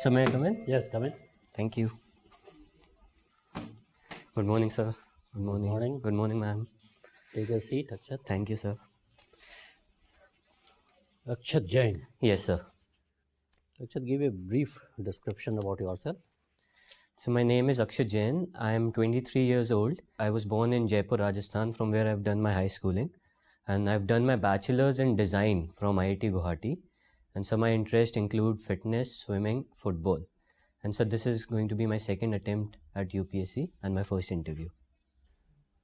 So may I come in? Yes, come in. Thank you. Good morning, sir. Good morning. morning. Good morning, ma'am. Take a seat, Akshat. Thank you, sir. Akshat Jain. Yes, sir. Akshat, give a brief description about yourself. So my name is Akshat Jain. I am 23 years old. I was born in Jaipur, Rajasthan, from where I've done my high schooling. And I've done my bachelor's in design from IIT Guwahati. And so my interests include fitness, swimming, football. And so this is going to be my second attempt at UPSC and my first interview.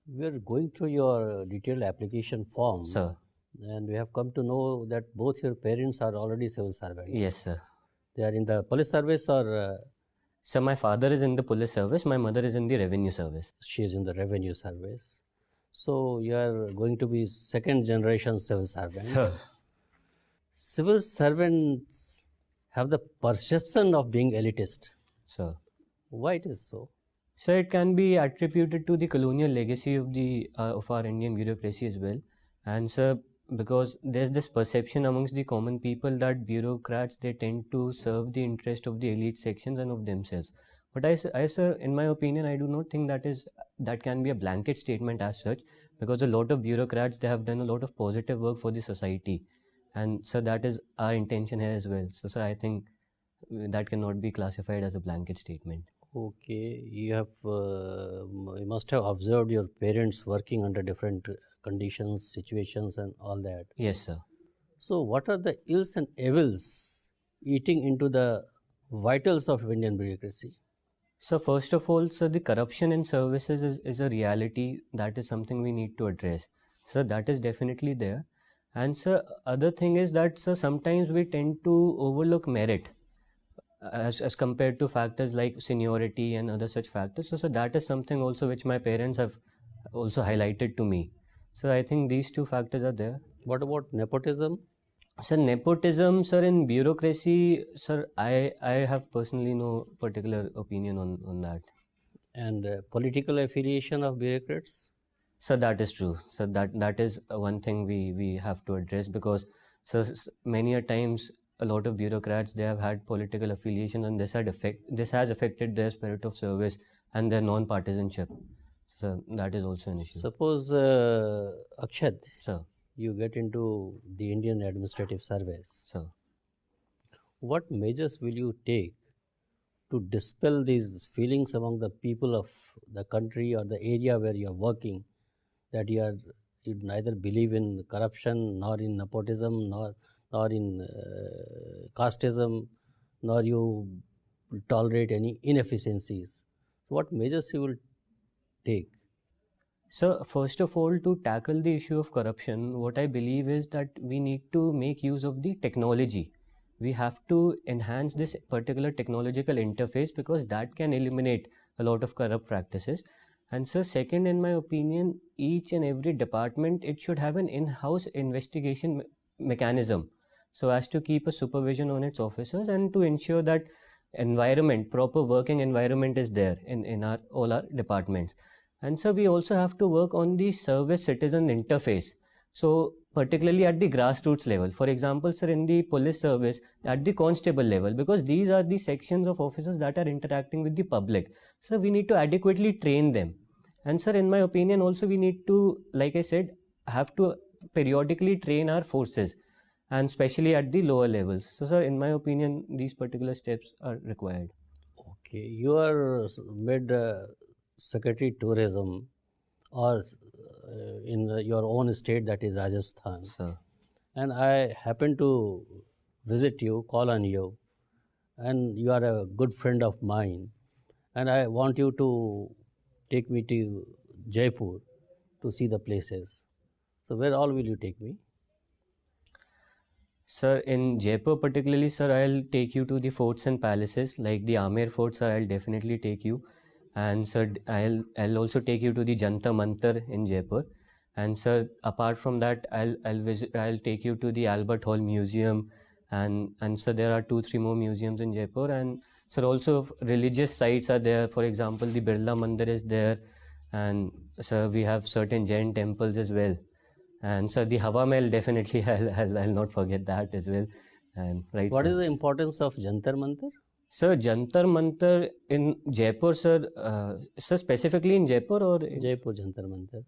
We are going through your detailed application form. Sir. And we have come to know that both your parents are already civil servants. Yes, sir. They are in the police service or... So my father is in the police service, my mother is in the revenue service. She is in the revenue service. So you are going to be second generation civil servant. Sir. Civil servants have the perception of being elitist. Sir. Why it is so? So it can be attributed to the colonial legacy of our Indian bureaucracy as well. And sir, because there's this perception amongst the common people that bureaucrats, they tend to serve the interest of the elite sections and of themselves. But I sir, in my opinion, I do not think that can be a blanket statement as such, because a lot of bureaucrats, they have done a lot of positive work for the society. And so that is our intention here as well. So sir, I think that cannot be classified as a blanket statement. Okay, you must have observed your parents working under different conditions, situations and all that. Yes, sir. So what are the ills and evils eating into the vitals of Indian bureaucracy? So first of all, sir, the corruption in services is a reality. That is something we need to address. So that is definitely there. And sir, other thing is that, sir, sometimes we tend to overlook merit as compared to factors like seniority and other such factors. So that is something also which my parents have also highlighted to me. So I think these two factors are there. What about nepotism? Sir, nepotism, sir, in bureaucracy, sir, I have personally no particular opinion on that. And political affiliation of bureaucrats? Sir, that is true. So that is one thing we have to address, because so many a times a lot of bureaucrats, they have had political affiliation, and this has affected their spirit of service and their non-partisanship. So that is also an issue. Suppose Akshat, sir, you get into the Indian Administrative Service. Sir, what measures will you take to dispel these feelings among the people of the country or the area where you are working, that you neither believe in corruption, nor in nepotism, nor in casteism, nor you tolerate any inefficiencies? So what measures you will take? So first of all, to tackle the issue of corruption, what I believe is that we need to make use of the technology. We have to enhance this particular technological interface, because that can eliminate a lot of corrupt practices. And so second, in my opinion, each and every department, it should have an in-house investigation mechanism, so as to keep a supervision on its officers and to ensure that proper working environment is there in all our departments. And so we also have to work on the service citizen interface. So particularly at the grassroots level, for example, sir, in the police service, at the constable level, because these are the sections of officers that are interacting with the public. So we need to adequately train them. And sir, in my opinion, also we need to, like I said, have to periodically train our forces, and especially at the lower levels. So sir, in my opinion, these particular steps are required. Okay, you are made Secretary Tourism, or in your own state, that is Rajasthan. Sir. And I happen to visit you, call on you, and you are a good friend of mine, and I want you to take me to Jaipur to see the places. So where all will you take me? Sir, in Jaipur particularly, sir, I'll take you to the forts and palaces, like the Amer Fort, sir, I'll definitely take you. And sir, I'll also take you to the Jantar Mantar in Jaipur. And sir, apart from that, I'll take you to the Albert Hall Museum. And sir, there are 2-3 more museums in Jaipur. And sir, also religious sites are there. For example, the Birla Mandir is there. And sir, we have certain Jain temples as well. And so the Hawa Mahal, definitely I'll not forget that as well. And right. What is the importance of Jantar Mantar? Sir, Jantar Mantar in Jaipur, sir. Sir, specifically in Jaipur or Jaipur Jantar Mantar.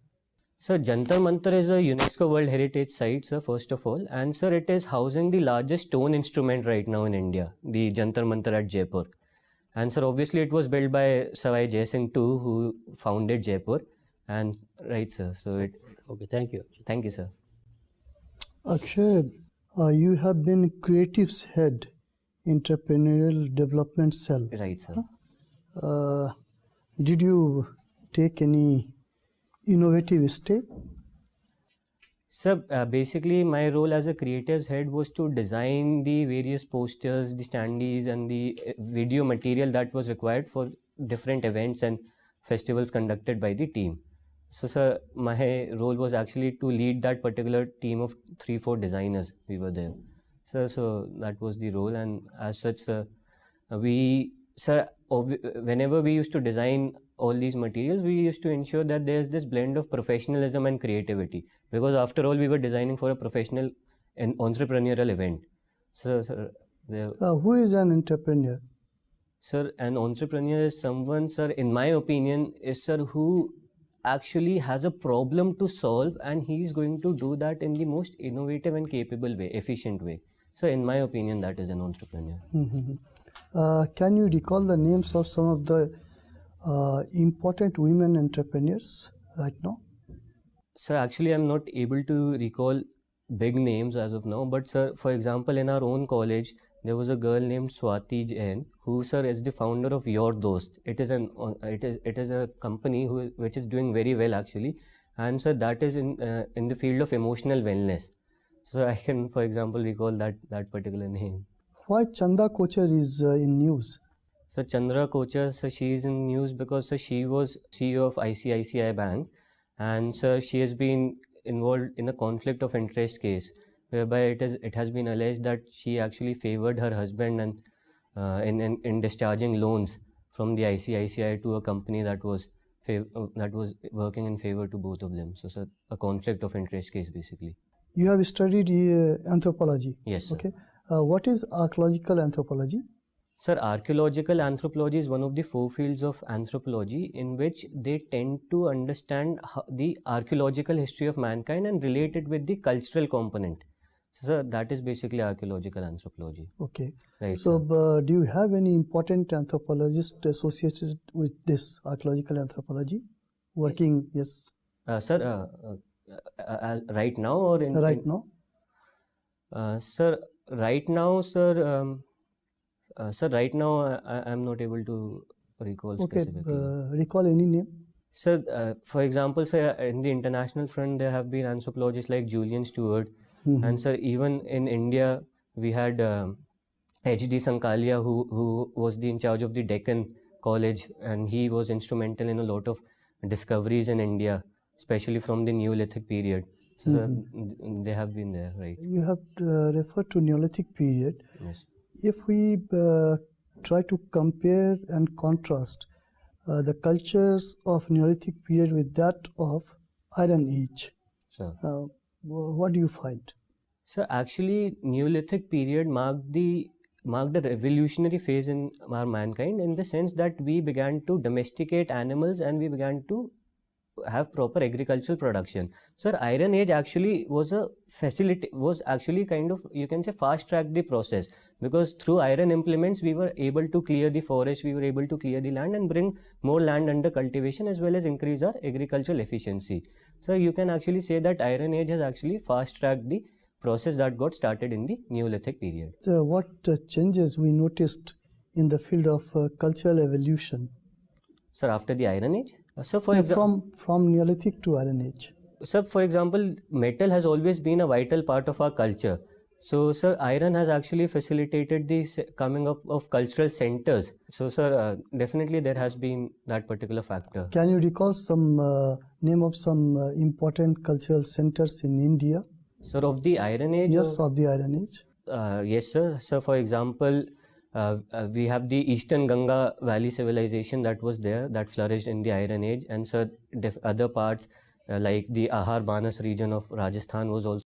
Sir, Jantar Mantar is a UNESCO World Heritage Site, sir, first of all. And sir, it is housing the largest stone instrument right now in India, the Jantar Mantar at Jaipur. And sir, obviously it was built by Savai Jai Singh too, who founded Jaipur. And right, sir. So it. Okay, thank you. Thank you, sir. Akshay, you have been Creative's head, entrepreneurial development cell. Right, sir. Did you take any innovative step? Sir, basically my role as a creatives head was to design the various posters, the standees and the video material that was required for different events and festivals conducted by the team. So sir, my role was actually to lead that particular team of 3-4 designers. We were there. So that was the role, and as such, sir, whenever we used to design all these materials, we used to ensure that there's this blend of professionalism and creativity, because after all we were designing for a professional and entrepreneurial event. So sir, who is an entrepreneur? Sir, an entrepreneur is someone, sir, in my opinion, is sir who actually has a problem to solve, and he is going to do that in the most innovative and capable way, efficient way. So in my opinion, that is an entrepreneur. Can you recall the names of some of the important women entrepreneurs right now? Sir, actually I'm not able to recall big names as of now, but sir, for example, in our own college, there was a girl named Swati Jain, who, sir, is the founder of Your Dost. It is a company which is doing very well actually, and sir, that is in the field of emotional wellness. So I can, for example, recall that particular name. Why Chanda Kochar is in news? So Chandra Kochar, sir, she is in news because sir, she was CEO of ICICI Bank, and sir, she has been involved in a conflict of interest case, whereby it has been alleged that she actually favored her husband and in discharging loans from the ICICI to a company that was working in favor to both of them. So sir, a conflict of interest case basically. You have studied anthropology. Yes, sir. Okay. What is archaeological anthropology? Sir, archaeological anthropology is one of the 4 fields of anthropology in which they tend to understand the archaeological history of mankind and relate it with the cultural component. So, sir, that is basically archaeological anthropology. Okay. Right. So, do you have any important anthropologist associated with this archaeological anthropology working? Yes. Sir, right now or in right now? Sir, right now, sir. Sir, right now I'm not able to recall specifically. Okay, recall any name? Sir, for example, sir, in the international front, there have been anthropologists like Julian Stewart, and sir, even in India, we had H.D. Sankalia, who was in charge of the Deccan College, and he was instrumental in a lot of discoveries in India, especially from the Neolithic period. So, sir, they have been there, right? You have referred to Neolithic period. Yes. If we try to compare and contrast the cultures of Neolithic period with that of Iron Age, Sir. What do you find? So actually, Neolithic period marked the revolutionary phase in our mankind, in the sense that we began to domesticate animals and we began to have proper agricultural production. Sir, Iron Age actually was actually kind of, you can say, fast-tracked the process, because through iron implements we were able to clear the forest, we were able to clear the land and bring more land under cultivation, as well as increase our agricultural efficiency. So you can actually say that Iron Age has actually fast-tracked the process that got started in the Neolithic period. So what changes we noticed in the field of cultural evolution? Sir, after the Iron Age? So for example, from Neolithic to Iron Age. Sir, for example, metal has always been a vital part of our culture. So, sir, iron has actually facilitated the coming up of cultural centers. So, sir, definitely there has been that particular factor. Can you recall some name of some important cultural centers in India? Sir, of the Iron Age? Yes, of the Iron Age. Yes, sir. So, for example, we have the Eastern Ganga Valley civilization that was there, that flourished in the Iron Age, and sir, other parts like the Ahar Banas region of Rajasthan was also